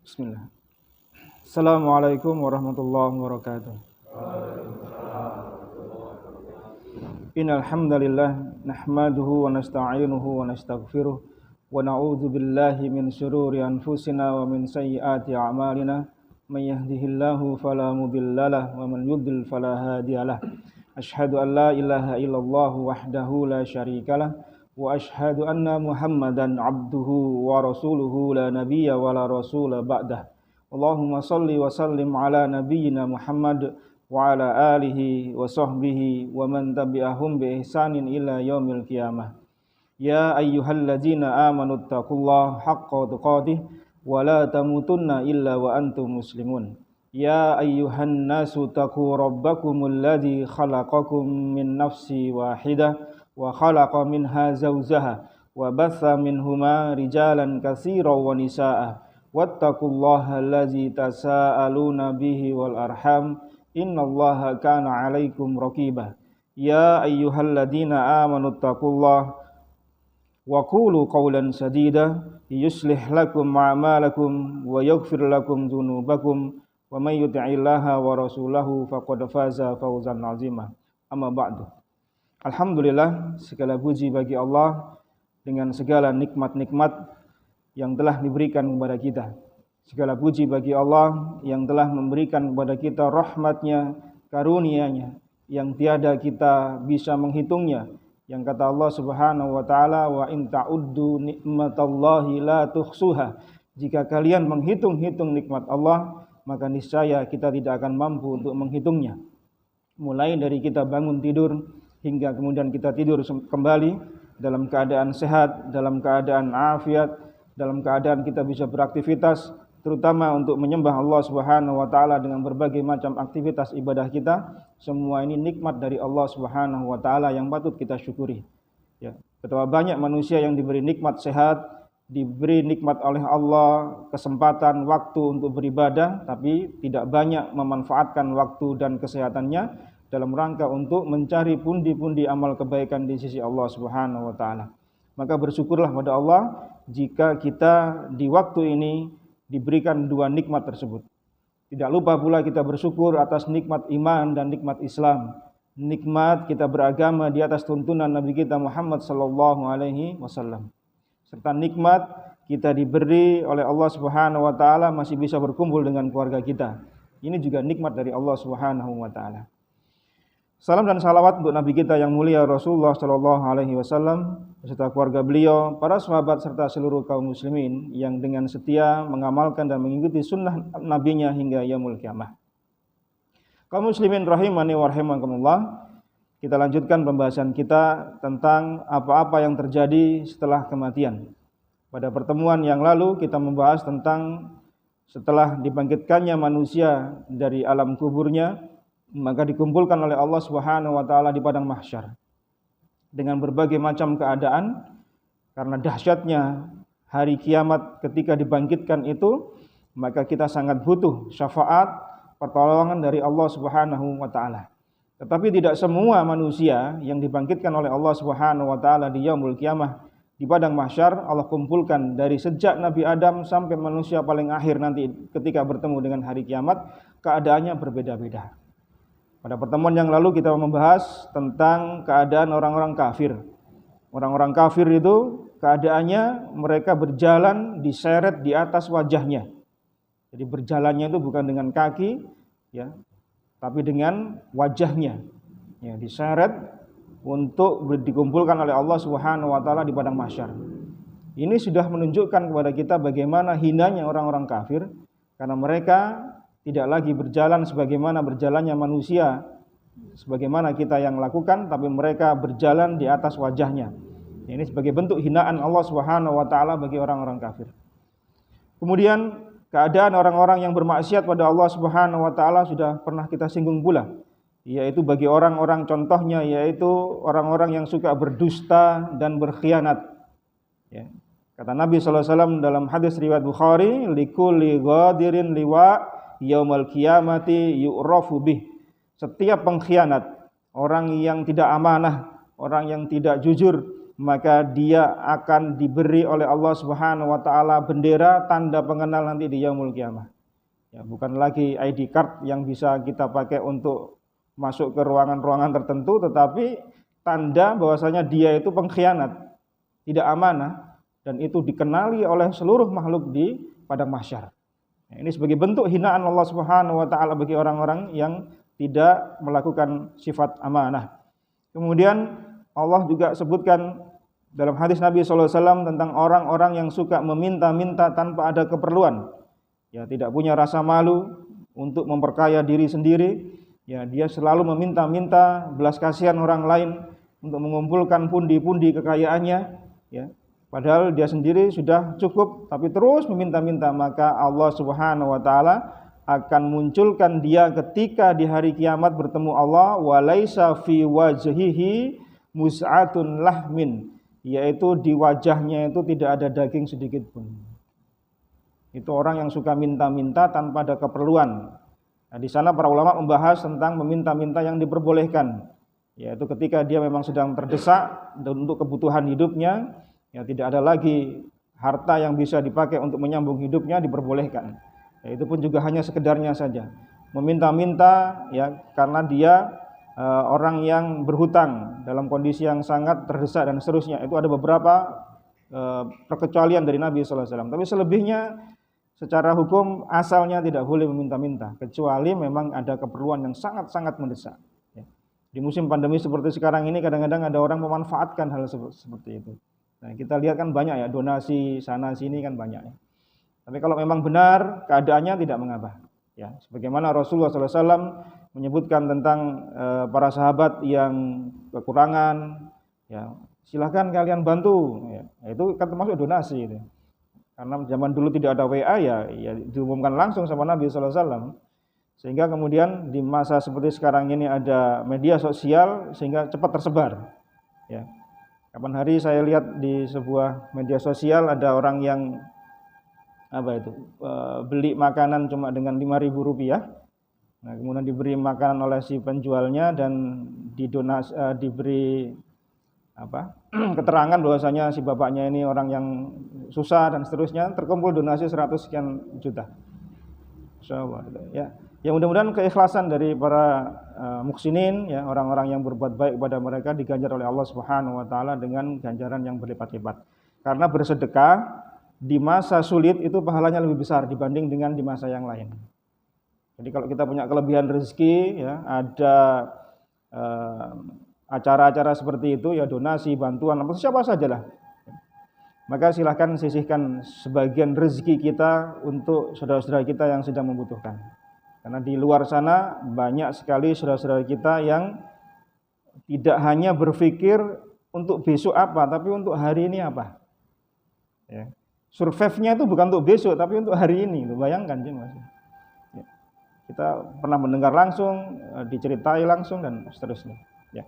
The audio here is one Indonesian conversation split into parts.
Bismillah. Assalamualaikum warahmatullahi wabarakatuh. Innal hamdalillah nahmaduhu wa nasta'inuhu wa nastaghfiruh wa na'udzu billahi min shururi anfusina wa min sayyiati a'malina. May yahdihillahu fala mudhillalah wa man yudlil fala hadiyalah. Asyhadu an la ilaha illallah wahdahu la syarikalah wa asyhadu anna Muhammadan abduhu wa rasuluhu la nabiyya wa la rasula ba'dah. Allahumma salli wa sallim ala nabiyyina Muhammad wa ala alihi wa sahbihi wa man tabi'ahum bi ihsanin ila yaumil qiyamah. Ya ayyuhalladzina amanu taqullaha haqqa tuqatih wa la tamutunna illa wa antum muslimun. Ya ayyuhan nasu taqu rabbakumul ladzi khalaqakum min nafsin wahidah wa khalaqa minha zawjaha wa batha minhuma rijalan katsiran wa nisaa'a wattaqullaha allazi tasaaluna bihi wal arham innallaha kana 'alaikum raqiba. Ya ayyuhalladzina amanu taqullaha wa qulu qawlan sadida yuslih lakum a'malakum wa yaghfir lakum dzunubakum wa may yuti'illaha wa rasulahu faqad faza fawzan 'azima. Amma ba'du. Alhamdulillah, segala puji bagi Allah dengan segala nikmat-nikmat yang telah diberikan kepada kita. Segala puji bagi Allah yang telah memberikan kepada kita rahmat-Nya, karunia-Nya yang tiada kita bisa menghitungnya. Yang kata Allah Subhanahu wa taala, wa in ta'uddu nikmatallahi la tuhsuha. Jika kalian menghitung-hitung nikmat Allah, maka niscaya kita tidak akan mampu untuk menghitungnya. Mulai dari kita bangun tidur hingga kemudian kita tidur kembali dalam keadaan sehat, dalam keadaan afiat, dalam keadaan kita bisa beraktivitas, terutama untuk menyembah Allah Subhanahu wa taala dengan berbagai macam aktivitas ibadah kita. Semua ini nikmat dari Allah Subhanahu wa taala yang patut kita syukuri. Ya, betapa banyak manusia yang diberi nikmat sehat, diberi nikmat oleh Allah kesempatan waktu untuk beribadah, tapi tidak banyak memanfaatkan waktu dan kesehatannya dalam rangka untuk mencari pundi-pundi amal kebaikan di sisi Allah Subhanahu wa taala. Maka bersyukurlah pada Allah jika kita di waktu ini diberikan dua nikmat tersebut. Tidak lupa pula kita bersyukur atas nikmat iman dan nikmat Islam. Nikmat kita beragama di atas tuntunan Nabi kita Muhammad sallallahu alaihi wasallam. Serta nikmat kita diberi oleh Allah Subhanahu wa taala masih bisa berkumpul dengan keluarga kita. Ini juga nikmat dari Allah Subhanahu wa taala. Salam dan salawat untuk Nabi kita yang mulia Rasulullah sallallahu alaihi wasallam beserta keluarga beliau, para sahabat serta seluruh kaum muslimin yang dengan setia mengamalkan dan mengikuti sunnah nabinya hingga yaumul qiyamah. Kaum muslimin rahimani wa rahimakumullah, kita lanjutkan pembahasan kita tentang apa-apa yang terjadi setelah kematian. Pada pertemuan yang lalu kita membahas tentang setelah dibangkitkannya manusia dari alam kuburnya, maka dikumpulkan oleh Allah Subhanahu wa taala di padang mahsyar dengan berbagai macam keadaan. Karena dahsyatnya hari kiamat ketika dibangkitkan itu, maka kita sangat butuh syafaat, pertolongan dari Allah Subhanahu wa taala. Tetapi tidak semua manusia yang dibangkitkan oleh Allah Subhanahu wa taala di yaumul qiyamah di padang mahsyar Allah kumpulkan dari sejak Nabi Adam sampai manusia paling akhir nanti ketika bertemu dengan hari kiamat, keadaannya berbeda-beda. Pada pertemuan yang lalu kita membahas tentang keadaan orang-orang kafir. Orang-orang kafir itu keadaannya mereka berjalan diseret di atas wajahnya. Jadi berjalannya itu bukan dengan kaki, ya, tapi dengan wajahnya. Ya, diseret untuk dikumpulkan oleh Allah Subhanahu wa taala di padang mahsyar. Ini sudah menunjukkan kepada kita bagaimana hinanya orang-orang kafir, karena mereka tidak lagi berjalan sebagaimana berjalannya manusia, sebagaimana kita yang lakukan, tapi mereka berjalan di atas wajahnya. Ini sebagai bentuk hinaan Allah Subhanahu wa taala bagi orang-orang kafir. Kemudian keadaan orang-orang yang bermaksiat pada Allah Subhanahu wa taala sudah pernah kita singgung pula, yaitu bagi orang-orang contohnya yaitu orang-orang yang suka berdusta dan berkhianat. Ya. Kata Nabi sallallahu alaihi wasallam dalam hadis riwayat Bukhari, likulli ghadirin liwa yaumal qiyamati yu'rafu bih. Setiap pengkhianat, orang yang tidak amanah, orang yang tidak jujur, maka dia akan diberi oleh Allah Subhanahu wa taala bendera tanda pengenal nanti di yaumul qiyamah. Ya, bukan lagi ID card yang bisa kita pakai untuk masuk ke ruangan-ruangan tertentu, tetapi tanda bahwasanya dia itu pengkhianat, tidak amanah, dan itu dikenali oleh seluruh makhluk di padang mahsyar. Ya, ini sebagai bentuk hinaan Allah Subhanahu wa taala bagi orang-orang yang tidak melakukan sifat amanah. Kemudian Allah juga sebutkan dalam hadis Nabi SAW tentang orang-orang yang suka meminta-minta tanpa ada keperluan. Ya, tidak punya rasa malu untuk memperkaya diri sendiri. Ya, dia selalu meminta-minta belas kasihan orang lain untuk mengumpulkan pundi-pundi kekayaannya. Ya, padahal dia sendiri sudah cukup, tapi terus meminta-minta, maka Allah Subhanahu wa taala akan munculkan dia ketika di hari kiamat bertemu Allah, walaisa fi wajhihi mus'atun lahmin, yaitu di wajahnya itu tidak ada daging sedikit pun. Itu orang yang suka minta-minta tanpa ada keperluan. Nah, di sana para ulama membahas tentang meminta-minta yang diperbolehkan, yaitu ketika dia memang sedang terdesak untuk kebutuhan hidupnya, ya tidak ada lagi harta yang bisa dipakai untuk menyambung hidupnya, diperbolehkan. Ya, itu pun juga hanya sekedarnya saja. Meminta-minta ya karena dia orang yang berhutang dalam kondisi yang sangat terdesak dan seterusnya. Itu ada beberapa perkecualian dari Nabi SAW. Tapi selebihnya secara hukum asalnya tidak boleh meminta-minta, kecuali memang ada keperluan yang sangat-sangat mendesak. Ya. Di musim pandemi seperti sekarang ini kadang-kadang ada orang memanfaatkan hal seperti itu. Nah, kita lihat kan banyak ya, donasi sana sini kan banyak ya. Tapi kalau memang benar keadaannya tidak mengapa. Ya, sebagaimana Rasulullah SAW menyebutkan tentang para sahabat yang kekurangan, ya silahkan kalian bantu. Ya, itu kan termasuk donasi itu. Karena zaman dulu tidak ada WA ya diumumkan langsung sama Nabi SAW. Sehingga kemudian di masa seperti sekarang ini ada media sosial sehingga cepat tersebar. Ya. Kapan hari saya lihat di sebuah media sosial ada orang yang beli makanan cuma dengan Rp5.000. Nah, kemudian diberi makanan oleh si penjualnya dan diberi keterangan bahwasanya si bapaknya ini orang yang susah dan seterusnya, terkumpul donasi 100 sekian juta. Ya mudah-mudahan keikhlasan dari para muhsinin, ya orang-orang yang berbuat baik kepada mereka diganjar oleh Allah Subhanahu wa taala dengan ganjaran yang berlipat-lipat. Karena bersedekah di masa sulit itu pahalanya lebih besar dibanding dengan di masa yang lain. Jadi kalau kita punya kelebihan rezeki, ya ada acara-acara seperti itu, ya donasi, bantuan, apa siapa sajalah, maka silahkan sisihkan sebagian rezeki kita untuk saudara-saudara kita yang sedang membutuhkan. Karena di luar sana banyak sekali saudara-saudara kita yang tidak hanya berpikir untuk besok apa, tapi untuk hari ini apa. Ya. Survive-nya itu bukan untuk besok, tapi untuk hari ini. Bayangkan, Mas. Ya. Kita pernah mendengar langsung, diceritai langsung dan seterusnya. Ya.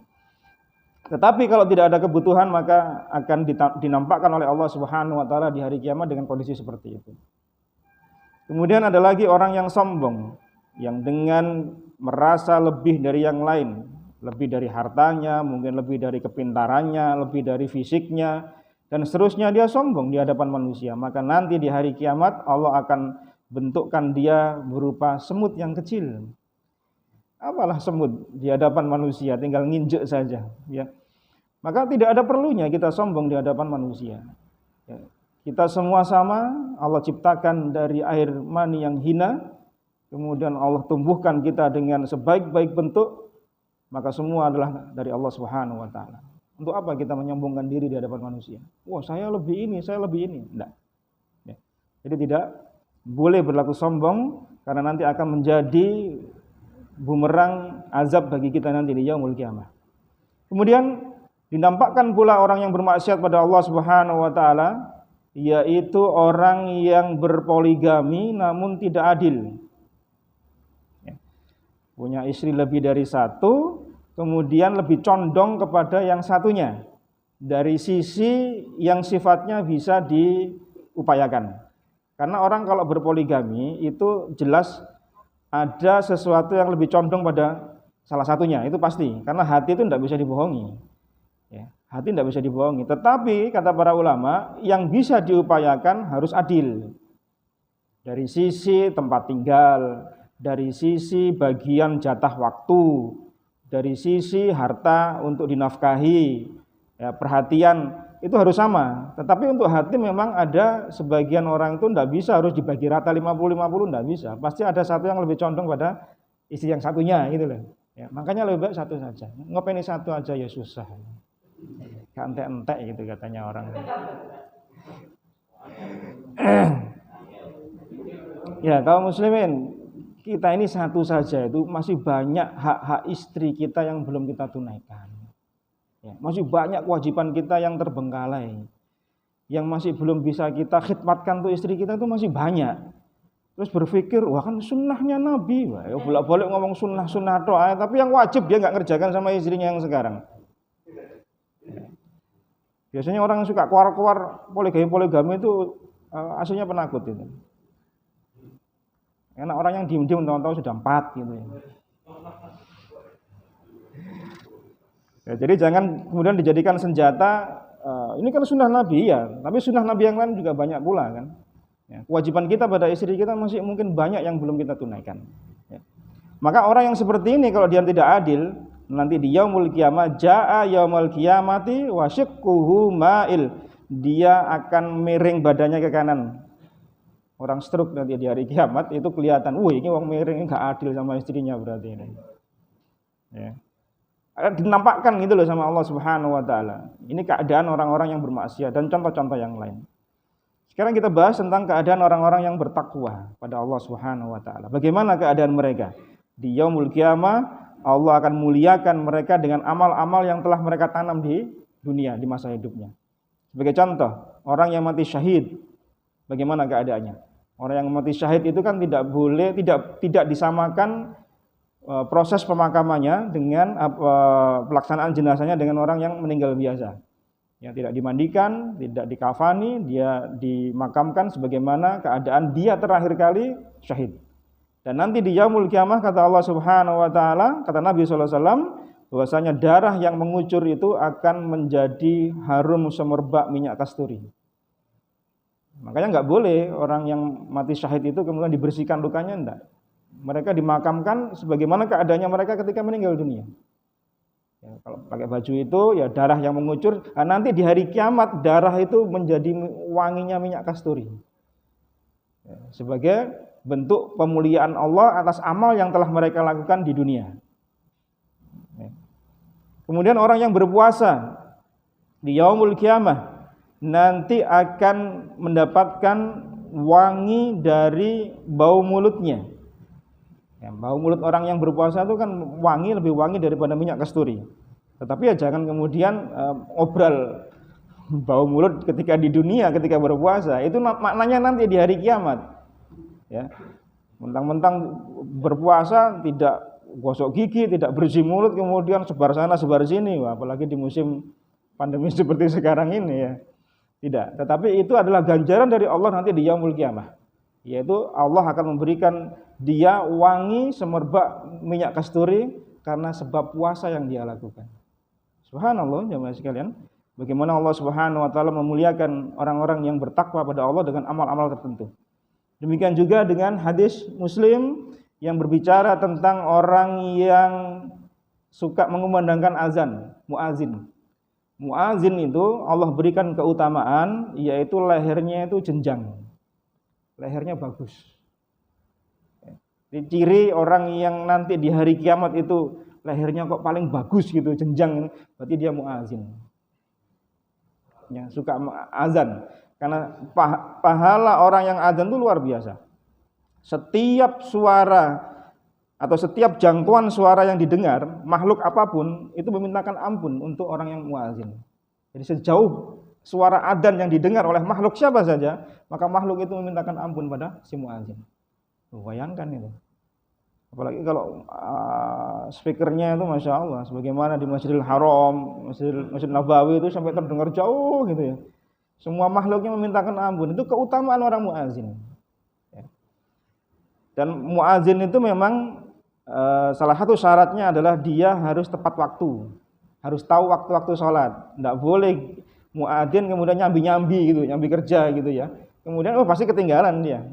Tetapi kalau tidak ada kebutuhan, maka akan dinampakkan oleh Allah Subhanahu wa taala di hari kiamat dengan kondisi seperti itu. Kemudian ada lagi orang yang sombong, yang dengan merasa lebih dari yang lain, lebih dari hartanya, mungkin lebih dari kepintarannya, lebih dari fisiknya, dan seterusnya, dia sombong di hadapan manusia. Maka nanti di hari kiamat Allah akan bentukkan dia berupa semut yang kecil. Apalah semut di hadapan manusia, tinggal nginjek saja, ya. Maka tidak ada perlunya kita sombong di hadapan manusia. Ya. Kita semua sama, Allah ciptakan dari air mani yang hina, kemudian Allah tumbuhkan kita dengan sebaik-baik bentuk, maka semua adalah dari Allah Subhanahu wa taala. Untuk apa kita menyombongkan diri di hadapan manusia? Wah, saya lebih ini, saya lebih ini. Tidak. Ya. Jadi tidak boleh berlaku sombong, karena nanti akan menjadi bumerang azab bagi kita nanti di yaumul qiyamah. Kemudian dinampakkan pula orang yang bermaksiat pada Allah Subhanahu wa taala, yaitu orang yang berpoligami namun tidak adil. Ya. Punya istri lebih dari satu, kemudian lebih condong kepada yang satunya dari sisi yang sifatnya bisa diupayakan. Karena orang kalau berpoligami itu jelas ada sesuatu yang lebih condong pada salah satunya, itu pasti. Karena hati itu tidak bisa dibohongi. Ya. Hati tidak bisa dibohongi. Tetapi kata para ulama, yang bisa diupayakan harus adil. Dari sisi tempat tinggal, dari sisi bagian jatah waktu, dari sisi harta untuk dinafkahi, ya, perhatian itu harus sama. Tetapi untuk hati memang ada sebagian orang itu tidak bisa harus dibagi rata 50-50, tidak bisa. Pasti ada satu yang lebih condong pada istri yang satunya gitu loh. Ya, makanya lebih baik satu saja. Ngopeni satu aja ya susah. Entek-entek gitu katanya orang. Ya, kaum muslimin, kita ini satu saja itu masih banyak hak-hak istri kita yang belum kita tunaikan. Ya, masih banyak kewajiban kita yang terbengkalai. Yang masih belum bisa kita khidmatkan untuk istri kita itu masih banyak. Terus berpikir, wah kan sunnahnya Nabi. Wah, ya bolak-balik ngomong sunnah-sunnah doa, tapi yang wajib dia nggak ngerjakan sama istrinya yang sekarang. Biasanya orang yang suka keluar-keluar poligami itu aslinya penakut itu. Karena orang yang diem-diem tahu-tahu sudah 4 gitu ya. Ya, jadi jangan kemudian dijadikan senjata. Ini kan sunnah Nabi ya, tapi sunnah Nabi yang lain juga banyak pula kan. Ya, kewajiban kita pada istri kita masih mungkin banyak yang belum kita tunaikan. Ya. Maka orang yang seperti ini kalau dia tidak adil, nanti di yaumul qiyamah jaa yaumul qiyamati wa shiqquhu ma'il. Dia akan miring badannya ke kanan. Orang stroke nanti di hari kiamat itu kelihatan, wah ini orang miring enggak adil sama istrinya berarti ini. Ya. Akan dinampakkan gitu loh sama Allah Subhanahu wa taala. Ini keadaan orang-orang yang bermaksiat dan contoh-contoh yang lain. Sekarang kita bahas tentang keadaan orang-orang yang bertakwa pada Allah Subhanahu wa taala. Bagaimana keadaan mereka? Di yaumul qiyamah Allah akan muliakan mereka dengan amal-amal yang telah mereka tanam di dunia di masa hidupnya. Sebagai contoh, orang yang mati syahid, bagaimana keadaannya? Orang yang mati syahid itu kan tidak disamakan proses pemakamannya dengan pelaksanaan jenazahnya dengan orang yang meninggal biasa. Ya, tidak dimandikan, tidak dikafani, dia dimakamkan sebagaimana keadaan dia terakhir kali syahid. Dan nanti di yaumul qiyamah kata Allah Subhanahu wa taala, kata Nabi sallallahu alaihi wasallam, bahwasanya darah yang mengucur itu akan menjadi harum semerbak minyak kasturi. Makanya enggak boleh orang yang mati syahid itu kemudian dibersihkan lukanya, enggak. Mereka dimakamkan sebagaimana keadaannya mereka ketika meninggal dunia. Ya, kalau pakai baju itu ya darah yang mengucur. Nah, nanti di hari kiamat darah itu menjadi wanginya minyak kasturi. Ya, sebagai bentuk pemuliaan Allah atas amal yang telah mereka lakukan di dunia. Ya. Kemudian orang yang berpuasa di yaumul qiyamah nanti akan mendapatkan wangi dari bau mulutnya. Ya, bau mulut orang yang berpuasa itu kan lebih wangi daripada minyak kasturi. Tetapi ya jangan kemudian ngobrol bau mulut ketika di dunia ketika berpuasa. Itu maknanya nanti di hari kiamat. Ya. Mentang-mentang berpuasa tidak gosok gigi, tidak bersih mulut, kemudian sebar sana sebar sini. Wah, apalagi di musim pandemi seperti sekarang ini ya. Tidak, tetapi itu adalah ganjaran dari Allah nanti di yaumul qiyamah. Yaitu Allah akan memberikan dia wangi semerbak minyak kasturi karena sebab puasa yang dia lakukan. Subhanallah jemaah sekalian, bagaimana Allah Subhanahu wa taala memuliakan orang-orang yang bertakwa pada Allah dengan amal-amal tertentu. Demikian juga dengan hadis Muslim yang berbicara tentang orang yang suka mengumandangkan azan, muazin. Muazin itu Allah berikan keutamaan yaitu lehernya itu jenjang. Lehernya bagus. Ciri orang yang nanti di hari kiamat itu lehernya kok paling bagus gitu, jenjang, berarti dia muazin. Ya, suka azan. Karena pahala orang yang azan itu luar biasa. Setiap suara atau setiap jangkauan suara yang didengar, makhluk apapun itu memintakan ampun untuk orang yang muazin. Jadi sejauh suara adzan yang didengar oleh makhluk siapa saja, maka makhluk itu memintakan ampun pada si muazin. Bayangkan itu. Apalagi kalau speakernya itu Masya Allah, sebagaimana di Masjidil Haram, Masjid Nabawi itu sampai terdengar jauh gitu ya. Semua makhluknya memintakan ampun. Itu keutamaan orang muazin. Dan muazin itu memang salah satu syaratnya adalah dia harus tepat waktu. Harus tahu waktu-waktu sholat. Tidak boleh muadzin kemudian nyambi-nyambi gitu, nyambi kerja gitu ya. Kemudian pasti ketinggalan dia.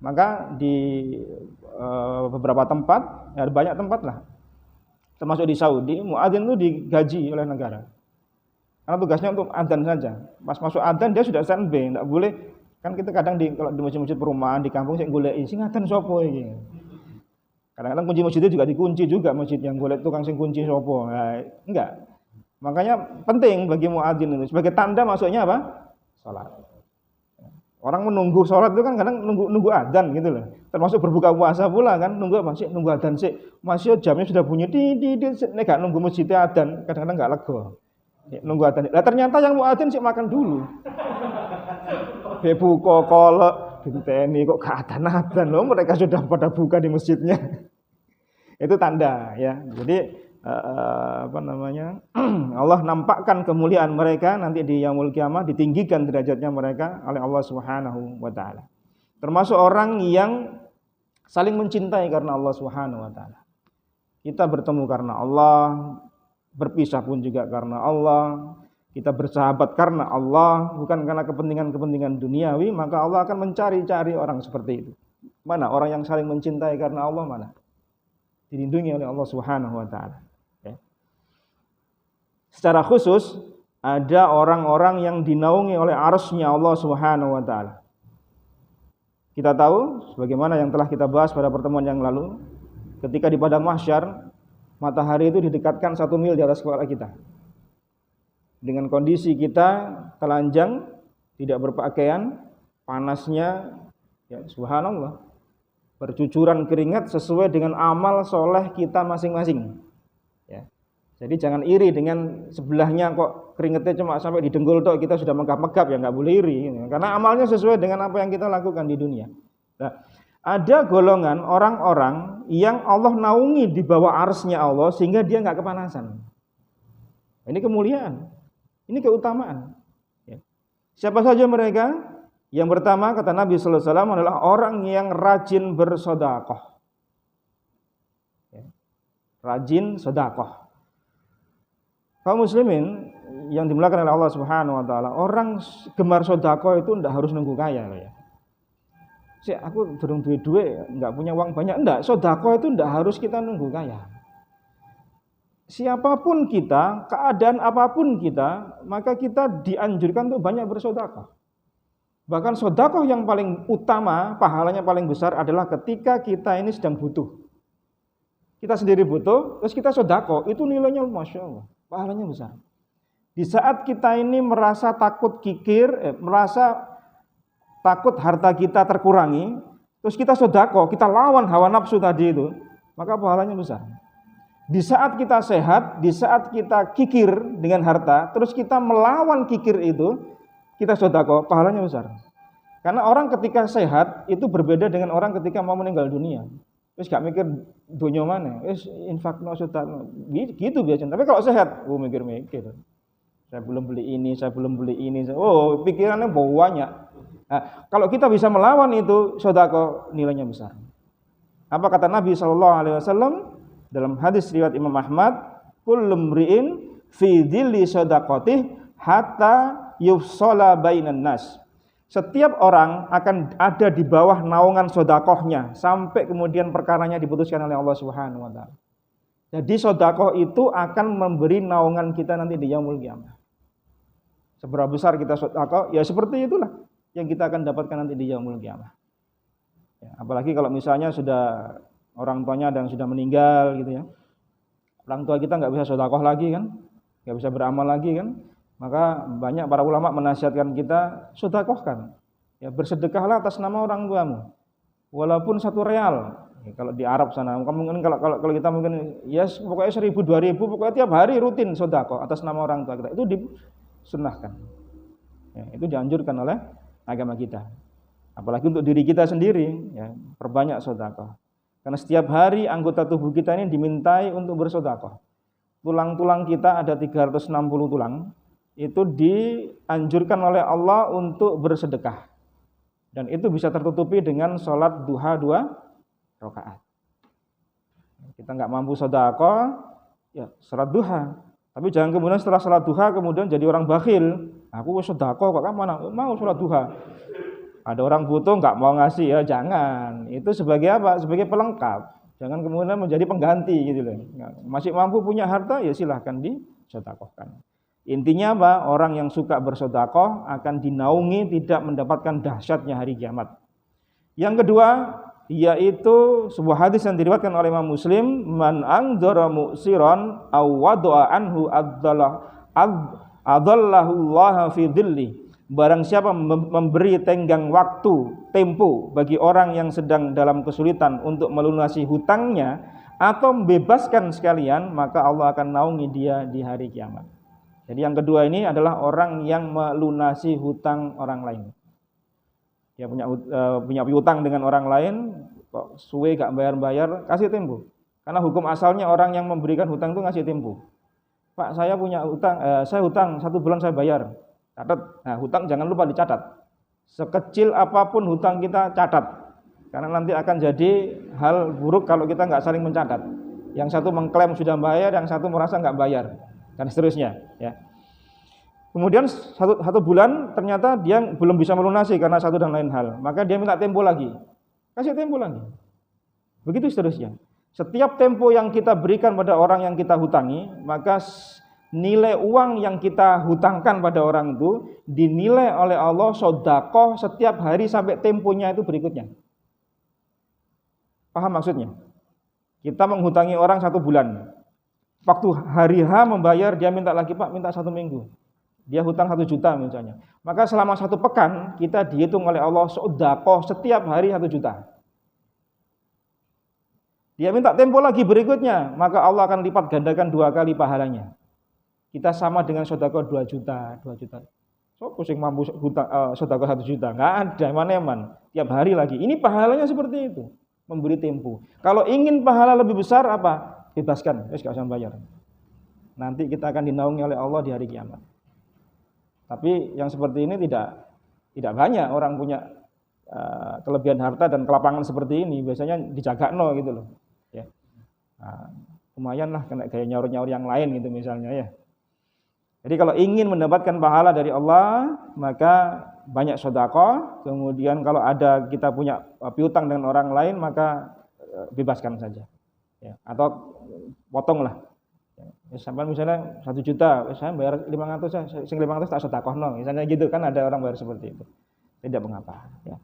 Maka di beberapa tempat, ya banyak tempat lah, termasuk di Saudi, muadzin itu digaji oleh negara. Karena tugasnya untuk adzan saja. Pas masuk adzan dia sudah standby, tidak boleh. Kan kita kadang kalau di masjid-masjid perumahan di kampung sing golek sing adzan sapa iki. Kadang-kadang kunci masjid itu juga dikunci juga, masjid yang golek tukang sing kunci sapa. Nah, enggak. Makanya penting bagi muadzin itu sebagai tanda masuknya apa? Salat. Orang menunggu sholat itu kan kadang nunggu adzan gitu loh. Termasuk berbuka puasa pula kan nunggu adzan sih. Masih jamnya sudah bunyi nek gak nunggu masjidnya adzan, kadang-kadang enggak lega. Nunggu adzan. Lah ternyata yang muadzin sih makan dulu. Buka kolak dinteni kok gak adzan loh, mereka sudah pada buka di masjidnya. Itu tanda ya. Jadi Allah nampakkan kemuliaan mereka nanti di yaumul kiamah, ditinggikan derajatnya mereka oleh Allah Subhanahu wa taala. Termasuk orang yang saling mencintai karena Allah Subhanahu wa taala. Kita bertemu karena Allah, berpisah pun juga karena Allah. Kita bersahabat karena Allah, bukan karena kepentingan-kepentingan duniawi, maka Allah akan mencari-cari orang seperti itu. Mana orang yang saling mencintai karena Allah, mana? Dilindungi oleh Allah Subhanahu wa taala. Secara khusus ada orang-orang yang dinaungi oleh arsy-Nya Allah Subhanahu wa taala. Kita tahu sebagaimana yang telah kita bahas pada pertemuan yang lalu, ketika di padang mahsyar matahari itu didekatkan 1 mil di atas kepala kita. Dengan kondisi kita telanjang, tidak berpakaian, panasnya ya subhanallah, bercucuran keringat sesuai dengan amal soleh kita masing-masing. Ya. Jadi jangan iri dengan sebelahnya kok keringatnya cuma sampai di dengkul tok, kita sudah megap-megap, ya nggak boleh iri. Karena amalnya sesuai dengan apa yang kita lakukan di dunia. Nah, ada golongan orang-orang yang Allah naungi di bawah arsy-Nya Allah sehingga dia nggak kepanasan. Ini kemuliaan, ini keutamaan. Ya. Siapa saja mereka? Yang pertama kata Nabi sallallahu alaihi wasallam adalah orang yang rajin bersedekah. Ya. Rajin sedekah. Kaum muslimin yang dimuliakan oleh Allah Subhanahu wa taala, orang gemar sedekah itu ndak harus nunggu kaya loh ya. Aku durung duwe, enggak punya uang banyak, enggak. Sedekah itu ndak harus kita nunggu kaya. Siapapun kita, keadaan apapun kita, maka kita dianjurkan untuk banyak bersedekah. Bahkan sedekah yang paling utama, pahalanya paling besar adalah ketika kita ini sedang butuh. Kita sendiri butuh, terus kita sedekah, itu nilainya Masya Allah, pahalanya besar. Di saat kita ini merasa takut kikir, merasa takut harta kita terkurangi, terus kita sedekah, kita lawan hawa nafsu tadi itu, maka pahalanya besar. Di saat kita sehat, di saat kita kikir dengan harta, terus kita melawan kikir itu, kita sedekah, pahalanya besar. Karena orang ketika sehat itu berbeda dengan orang ketika mau meninggal dunia. Terus gak mikir dunia mana, infakno sedekah, gitu biasanya. Tapi kalau sehat, mikir-mikir. Saya belum beli ini, saya belum beli ini. Oh, pikirannya banyak. Nah, kalau kita bisa melawan itu, sedekah nilainya besar. Apa kata Nabi SAW dalam hadis riwayat Imam Ahmad, kullu mri'in fi dhilli sadaqatih hatta yufsala bainan nas. Setiap orang akan ada di bawah naungan sedekahnya sampai kemudian perkaranya diputuskan oleh Allah Subhanahu wa taala. Jadi sedekah itu akan memberi naungan kita nanti di yaumul qiyamah. Seberapa besar kita sedekah, ya seperti itulah yang kita akan dapatkan nanti di yaumul qiyamah. Ya, apalagi kalau misalnya sudah orang tuanya ada yang sudah meninggal gitu ya. Orang tua kita nggak bisa sedekah lagi kan, nggak bisa beramal lagi kan. Maka banyak para ulama menasihatkan kita sedekahkan. Ya, bersedekahlah atas nama orang tuamu. Walaupun 1 real. Ya, kalau di Arab sana, mungkin kalau kita mungkin ya pokoknya 1.000 2.000 pokoknya tiap hari rutin sedekah atas nama orang tua kita. Itu disunnahkan. Ya, itu dianjurkan oleh agama kita. Apalagi untuk diri kita sendiri, ya, perbanyak sedekah. Karena setiap hari anggota tubuh kita ini dimintai untuk bersedekah. Tulang-tulang kita ada 360 tulang. Itu dianjurkan oleh Allah untuk bersedekah. Dan itu bisa tertutupi dengan sholat duha 2 rakaat. Kita nggak mampu sedekah, ya sholat duha. Tapi jangan kemudian setelah salat duha kemudian jadi orang bakhil. Aku sedekah kok kamu mana mau salat duha. Ada orang butuh nggak mau ngasih ya jangan. Itu sebagai apa? Sebagai pelengkap. Jangan kemudian menjadi pengganti gitu loh. Masih mampu punya harta ya silahkan disedekahkan. Intinya apa? Orang yang suka bersedekah akan dinaungi tidak mendapatkan dahsyatnya hari kiamat. Yang kedua, yaitu sebuah hadis yang diriwayatkan oleh Imam Muslim, man anzara mu'siran aw wada'a anhu adallahu Allah fi dhilli. Barang siapa memberi tenggang waktu, tempo bagi orang yang sedang dalam kesulitan untuk melunasi hutangnya atau membebaskan sekalian, maka Allah akan naungi dia di hari kiamat. Jadi yang kedua ini adalah orang yang melunasi hutang orang lain. Dia punya hutang dengan orang lain, kok suwe gak bayar-bayar, kasih tempo. Karena hukum asalnya orang yang memberikan hutang itu ngasih tempo. Pak, saya punya hutang, saya hutang 1 bulan saya bayar. Catat. Nah, hutang jangan lupa dicatat. Sekecil apapun hutang kita catat. Karena nanti akan jadi hal buruk kalau kita nggak saling mencatat. Yang satu mengklaim sudah bayar, yang satu merasa nggak bayar, dan seterusnya. Ya. Kemudian satu bulan ternyata dia belum bisa melunasi karena satu dan lain hal. Maka dia minta tempo lagi. Kasih tempo lagi. Begitu seterusnya. Setiap tempo yang kita berikan pada orang yang kita hutangi, maka nilai uang yang kita hutangkan pada orang itu dinilai oleh Allah sedekah setiap hari sampai temponya itu berikutnya. Paham maksudnya? Kita menghutangi orang 1 bulan. Waktu hari H membayar, dia minta lagi, Pak, minta 1 minggu. Dia hutang 1 juta misalnya. Maka selama 1 pekan kita dihitung oleh Allah sedekah setiap hari 1 juta. Dia minta tempo lagi berikutnya, maka Allah akan lipat gandakan 2 kali pahalanya. Kita sama dengan sedekah 2 juta, 2 juta. So, pusing mampu sedekah 1 juta, enggak ada mana-mana. Tiap hari lagi. Ini pahalanya seperti itu, memberi tempo. Kalau ingin pahala lebih besar apa? Bebaskan, wis enggak usah bayar. Nanti kita akan dinaungi oleh Allah di hari kiamat. Tapi yang seperti ini tidak banyak orang punya kelebihan harta dan kelapangan seperti ini. Biasanya dijagakno gitu loh. Ya. Nah, lumayan lah kena gaya nyaur-nyaur yang lain gitu misalnya ya. Jadi kalau ingin mendapatkan pahala dari Allah, maka banyak sedekah. Kemudian kalau ada kita punya piutang dengan orang lain, maka bebaskan saja. Ya. Atau potonglah. Ya, sampai misalnya 1 juta, saya bayar 500, sing 500 tak sedekahno. Misalnya gitu kan ada orang bayar seperti itu. Tidak mengapa, ya.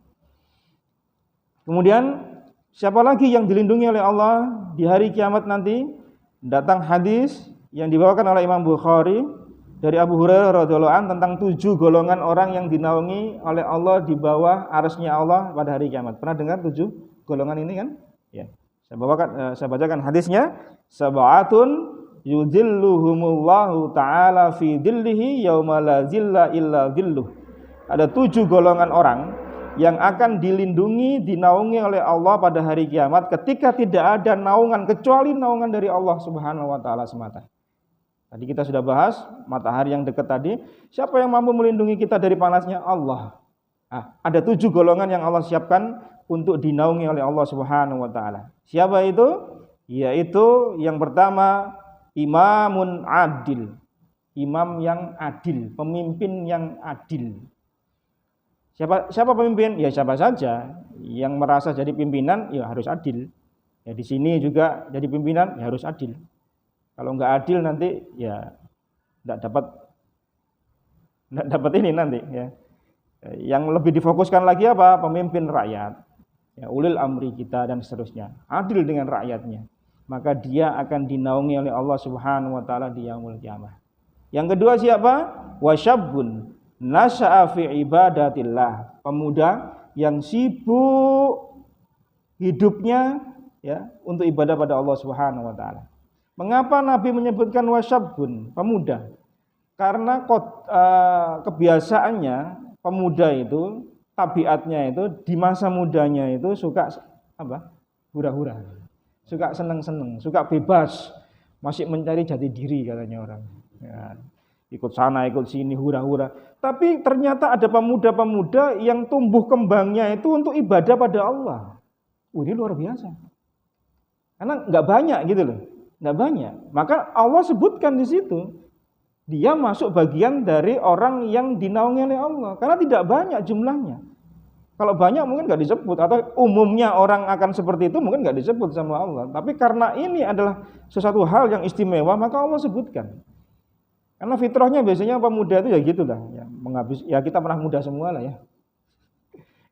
Kemudian siapa lagi yang dilindungi oleh Allah di hari kiamat nanti? Datang hadis yang dibawakan oleh Imam Bukhari dari Abu Hurairah radhiyallahu anhu tentang 7 golongan orang yang dinaungi oleh Allah di bawah arsy-Nya Allah pada hari kiamat. Pernah dengar 7 golongan ini kan? Ya. Saya bacakan hadisnya. Sab'atun yudhilluhumullahu ta'ala fi dhillihi yauma la zilla illa dhilluh. Ada 7 golongan orang yang akan dilindungi, dinaungi oleh Allah pada hari kiamat ketika tidak ada naungan kecuali naungan dari Allah Subhanahu wa taala semata. Tadi kita sudah bahas matahari yang dekat tadi, siapa yang mampu melindungi kita dari panasnya? Allah. Nah, ada 7 golongan yang Allah siapkan untuk dinaungi oleh Allah Subhanahu wa taala. Siapa itu? Yaitu yang pertama, imamun adil. Imam yang adil, pemimpin yang adil. Siapa pemimpin? Ya siapa saja yang merasa jadi pimpinan ya harus adil. Ya di sini juga jadi pimpinan ya harus adil. Kalau enggak adil nanti ya enggak dapat ini nanti ya. Yang lebih difokuskan lagi apa? Pemimpin rakyat. Ya, ulil amri kita dan seterusnya. Adil dengan rakyatnya. Maka dia akan dinaungi oleh Allah Subhanahu wa taala di yaumul qiyamah. Yang kedua siapa? Wasyabun nasya'a fi ibadatillah. Pemuda yang sibuk hidupnya ya untuk ibadah pada Allah Subhanahu wa taala. Mengapa Nabi menyebutkan wasyabun, pemuda? Karena kebiasaannya pemuda itu, tabiatnya itu di masa mudanya itu suka apa? Hura-hura. Suka seneng-seneng, suka bebas, masih mencari jati diri katanya orang. Ya, ikut sana, ikut sini, hura-hura. Tapi ternyata ada pemuda-pemuda yang tumbuh kembangnya itu untuk ibadah pada Allah. Ini luar biasa. Karena nggak banyak gitu loh, nggak banyak. Maka Allah sebutkan di situ dia masuk bagian dari orang yang dinaungi oleh Allah. Karena tidak banyak jumlahnya. Kalau banyak mungkin nggak disebut, atau umumnya orang akan seperti itu mungkin nggak disebut sama Allah. Tapi karena ini adalah sesuatu hal yang istimewa, maka Allah sebutkan. Karena fitrahnya biasanya pemuda itu ya gitulah, ya kita pernah muda semua lah ya.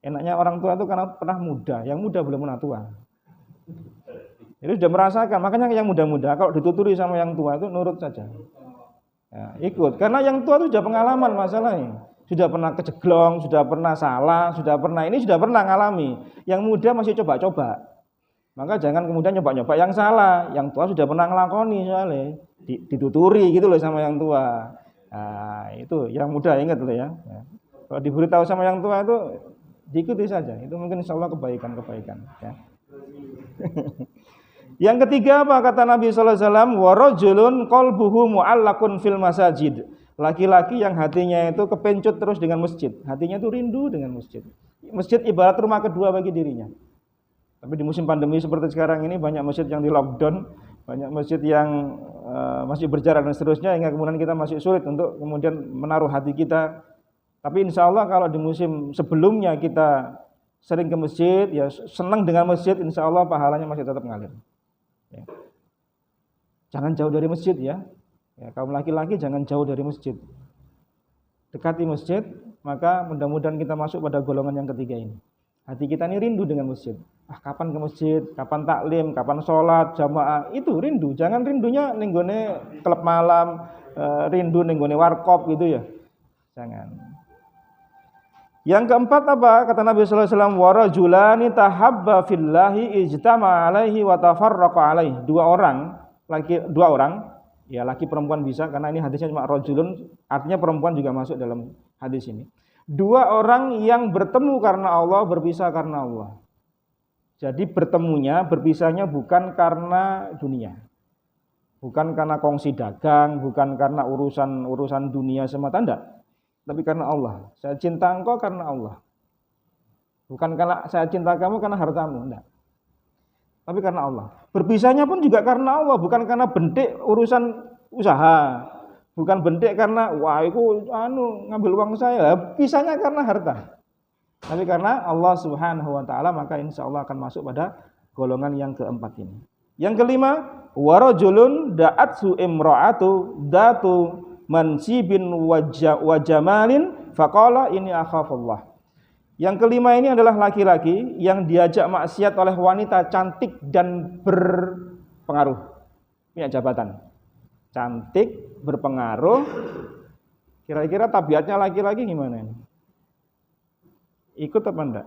Enaknya orang tua itu karena pernah muda, yang muda belum pernah tua. Jadi sudah merasakan, makanya yang muda-muda kalau dituturi sama yang tua itu nurut saja. Ya, ikut, karena yang tua itu sudah pengalaman masalahnya. Sudah pernah kejeglong, sudah pernah salah, sudah pernah ngalami. Yang muda masih coba-coba. Maka jangan kemudian nyoba-nyoba yang salah. Yang tua sudah pernah ngelakoni soalnya. Dituturi gitu loh sama yang tua. Nah, itu yang muda ingat loh ya. Kalau diberitahu sama yang tua itu diikuti saja. Itu mungkin insyaallah kebaikan-kebaikan ya. Yang ketiga apa kata Nabi sallallahu alaihi wasallam, wa rajulun qalbuhu mu'allaqun fil masajid. Laki-laki yang hatinya itu kepencut terus dengan masjid. Hatinya itu rindu dengan masjid. Masjid ibarat rumah kedua bagi dirinya. Tapi di musim pandemi seperti sekarang ini banyak masjid yang di lockdown, banyak masjid yang masih berjarak dan seterusnya, hingga kemudian kita masih sulit untuk kemudian menaruh hati kita. Tapi insya Allah kalau di musim sebelumnya kita sering ke masjid, ya senang dengan masjid, insya Allah pahalanya masih tetap ngalir. Ya. Jangan jauh dari masjid ya. Kaum laki-laki jangan jauh dari masjid. Dekati masjid, maka mudah-mudahan kita masuk pada golongan yang ketiga ini. Hati kita ini rindu dengan masjid. Kapan ke masjid, kapan taklim, kapan sholat, jamaah, itu rindu. Jangan rindunya nenggone klub malam, rindu nenggone warkop gitu ya. Jangan. Yang keempat apa? Kata Nabi sallallahu alaihi wasallam, wa rajulani tahabba fillahi ijtama alaihi wa tafarraqa alaihi. Dua orang, ya laki perempuan bisa, karena ini hadisnya cuma rajulun, artinya perempuan juga masuk dalam hadis ini. Dua orang yang bertemu karena Allah, berpisah karena Allah. Jadi berpisahnya bukan karena dunia. Bukan karena kongsi dagang, bukan karena urusan dunia semata, enggak. Tapi karena Allah. Saya cinta engkau karena Allah. Bukan karena saya cinta kamu karena hartamu, enggak. Tapi karena Allah. Berpisahnya pun juga karena Allah, bukan karena bentik urusan usaha. Bukan bentik karena wah itu ngambil uang saya. Pisahnya karena harta. Tapi karena Allah Subhanahu wa taala, maka insya Allah akan masuk pada golongan yang keempat ini. Yang kelima, wa rajulun da'athu imra'atu datu mansibin wa jamalin faqala ini akhafullah. Yang kelima ini adalah laki-laki yang diajak maksiat oleh wanita cantik dan berpengaruh, punya jabatan. Cantik, berpengaruh. Kira-kira tabiatnya laki-laki gimana ini? Ikut apa enggak?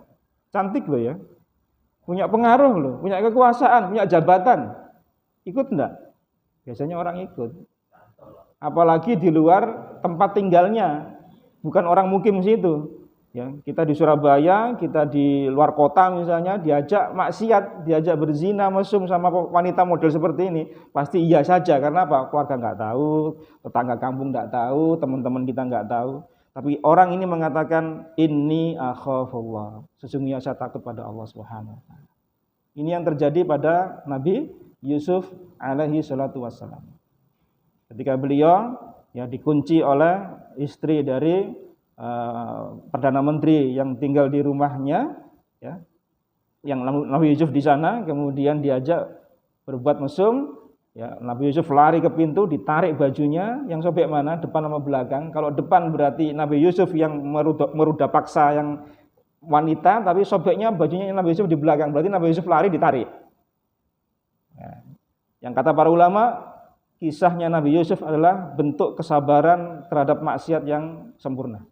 Cantik loh ya. Punya pengaruh loh, punya kekuasaan, punya jabatan. Ikut enggak? Biasanya orang ikut. Apalagi di luar tempat tinggalnya, bukan orang mukim situ. Ya, kita di Surabaya, kita di luar kota misalnya, diajak maksiat, diajak berzina, mesum sama wanita model seperti ini, pasti iya saja. Karena apa? Keluarga nggak tahu, tetangga kampung nggak tahu, teman-teman kita nggak tahu. Tapi orang ini mengatakan, inni akhafullah. Sesungguhnya saya takut pada Allah Subhanahu wa taala. Ini yang terjadi pada Nabi Yusuf alaihi salatu wassalam. Ketika beliau ya dikunci oleh istri dari Perdana Menteri yang tinggal di rumahnya, ya, yang Nabi Yusuf di sana, kemudian diajak berbuat mesum, ya, Nabi Yusuf lari ke pintu, ditarik bajunya, yang sobek mana, depan sama belakang. Kalau depan berarti Nabi Yusuf yang meruda paksa yang wanita, tapi sobeknya bajunya Nabi Yusuf di belakang, berarti Nabi Yusuf lari ditarik. Ya. Yang kata para ulama, kisahnya Nabi Yusuf adalah bentuk kesabaran terhadap maksiat yang sempurna.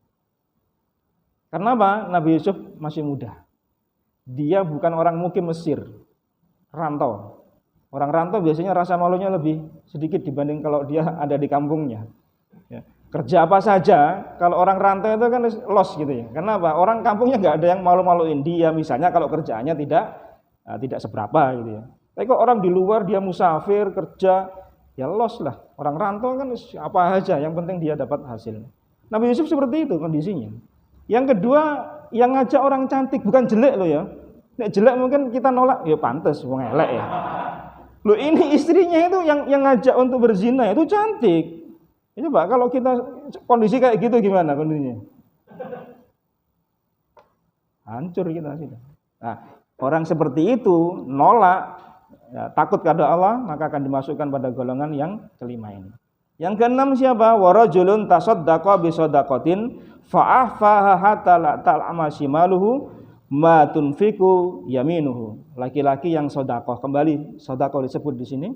Karena apa? Nabi Yusuf masih muda. Dia bukan orang mukim Mesir, rantau. Orang rantau biasanya rasa malunya lebih sedikit dibanding kalau dia ada di kampungnya. Ya. Kerja apa saja, kalau orang rantau itu kan loss gitu ya. Karena apa? Orang kampungnya nggak ada yang malu-maluin dia, misalnya kalau kerjaannya tidak seberapa gitu ya. Tapi kalau orang di luar dia musafir kerja, ya loss lah. Orang rantau kan apa aja, yang penting dia dapat hasil. Nabi Yusuf seperti itu kondisinya. Yang kedua, yang ngajak orang cantik, bukan jelek loh ya. Nek jelek mungkin kita nolak, ya pantes, wong elek ya. Loh ini istrinya itu yang ngajak untuk berzina itu cantik. Ya, coba kalau kita kondisi kayak gitu gimana kondisinya? Hancur kita sudah. Nah, orang seperti itu nolak, ya, takut kepada Allah, maka akan dimasukkan pada golongan yang kelima ini. Yang keenam siapa? Warajulun tasaddaqa bi shadaqatin fa'afaha hatta la ta'lama shimaluhu ma tunfiqu yaminuhu. Laki-laki yang sedekah, kembali sedekah disebut di sini,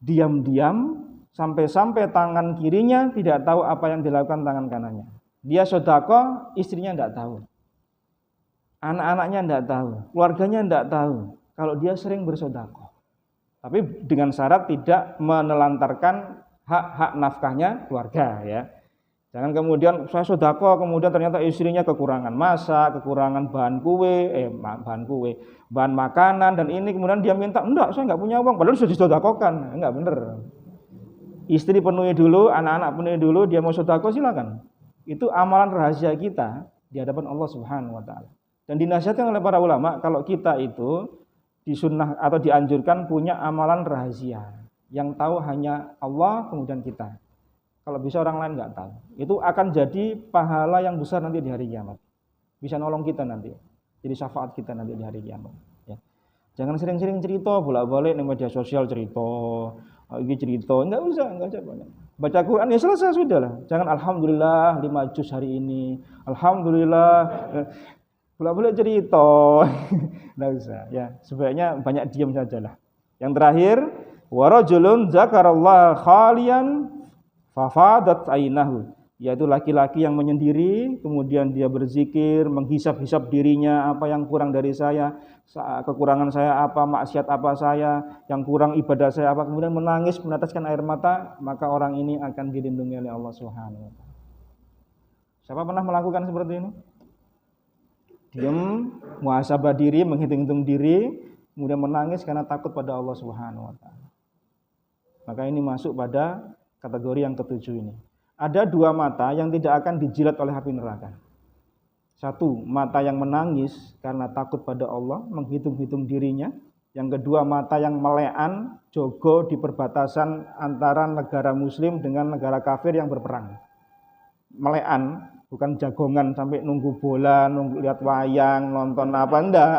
diam-diam sampai-sampai tangan kirinya tidak tahu apa yang dilakukan tangan kanannya. Dia sedekah, istrinya tidak tahu. Anak-anaknya tidak tahu, keluarganya tidak tahu kalau dia sering bersedekah. Tapi dengan syarat tidak menelantarkan hak-hak nafkahnya keluarga, ya. Jangan kemudian saya sedekah, kemudian ternyata istrinya kekurangan masak, kekurangan bahan makanan, dan ini kemudian dia minta, enggak, saya enggak punya uang, padahal sudah disedekahkan. Enggak benar. Istri penuhi dulu, anak-anak penuhi dulu, dia mau sedekah silakan. Itu amalan rahasia kita di hadapan Allah Subhanahu wa taala. Dan dinasihatkan oleh para ulama kalau kita itu disunnah atau dianjurkan punya amalan rahasia yang tahu hanya Allah kemudian kita. Kalau bisa orang lain nggak tahu. Itu akan jadi pahala yang besar nanti di hari kiamat. Bisa nolong kita nanti. Jadi syafaat kita nanti di hari kiamat. Ya. Jangan sering-sering cerita bolak-balik di media sosial cerita, ini cerita, nggak usah banyak. Baca Quran ya selesai sudah lah. Jangan alhamdulillah 5 juz hari ini, alhamdulillah. Bolak-balik cerita, nggak usah. Ya, sebaiknya banyak diam sajalah. Yang terakhir, warajulun zakarallah khalian fafadat ainahu, yaitu laki-laki yang menyendiri, kemudian dia berzikir, menghisap-hisap dirinya, apa yang kurang dari saya, kekurangan saya apa, maksiat apa saya, yang kurang ibadah saya apa, kemudian menangis, meneteskan air mata, maka orang ini akan dilindungi oleh Allah Subhanahu wa taala. Siapa pernah melakukan seperti ini? Diam, muhasabah diri, menghitung-hitung diri, kemudian menangis karena takut pada Allah Subhanahu wa taala. Maka ini masuk pada kategori yang ketujuh ini. Ada 2 mata yang tidak akan dijilat oleh api neraka. 1, mata yang menangis karena takut pada Allah, menghitung-hitung dirinya. Yang kedua, mata yang melean, jogo di perbatasan antara negara muslim dengan negara kafir yang berperang. Melean, bukan jagongan sampai nunggu bola, nunggu lihat wayang, nonton apa, enggak.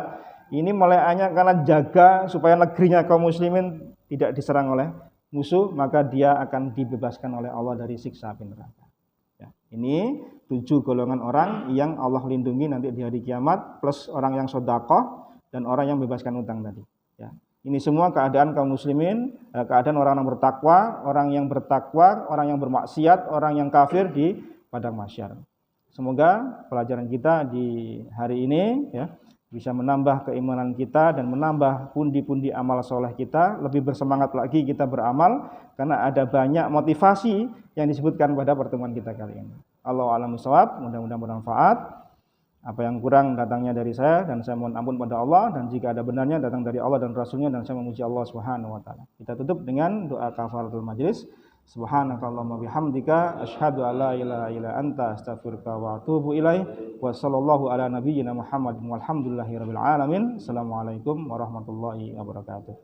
Ini meleannya karena jaga supaya negerinya kaum muslimin tidak diserang oleh musuh, maka dia akan dibebaskan oleh Allah dari siksa api neraka. Ya, ini 7 golongan orang yang Allah lindungi nanti di hari kiamat, plus orang yang sedekah dan orang yang bebaskan utang tadi. Ya, ini semua keadaan kaum muslimin, keadaan orang yang bertakwa, orang yang bermaksiat, orang yang kafir di padang mahsyar. Semoga pelajaran kita di hari ini ya bisa menambah keimanan kita dan menambah pundi-pundi amal soleh kita, lebih bersemangat lagi kita beramal karena ada banyak motivasi yang disebutkan pada pertemuan kita kali ini. Allahu a'lam bishawab, mudah-mudahan bermanfaat. Apa yang kurang datangnya dari saya dan saya mohon ampun pada Allah, dan jika ada benarnya datang dari Allah dan Rasulnya dan saya memuji Allah Subhanahu wa taala. Kita tutup dengan doa kafaratul majlis. Subhanakallahumma bihamdika asyhadu an la ilaha illa anta astaghfiruka wa atubu ilaik. Wa sallallahu ala nabiyyina Muhammadin walhamdulillahirabbil alamin. Assalamualaikum warahmatullahi wabarakatuh.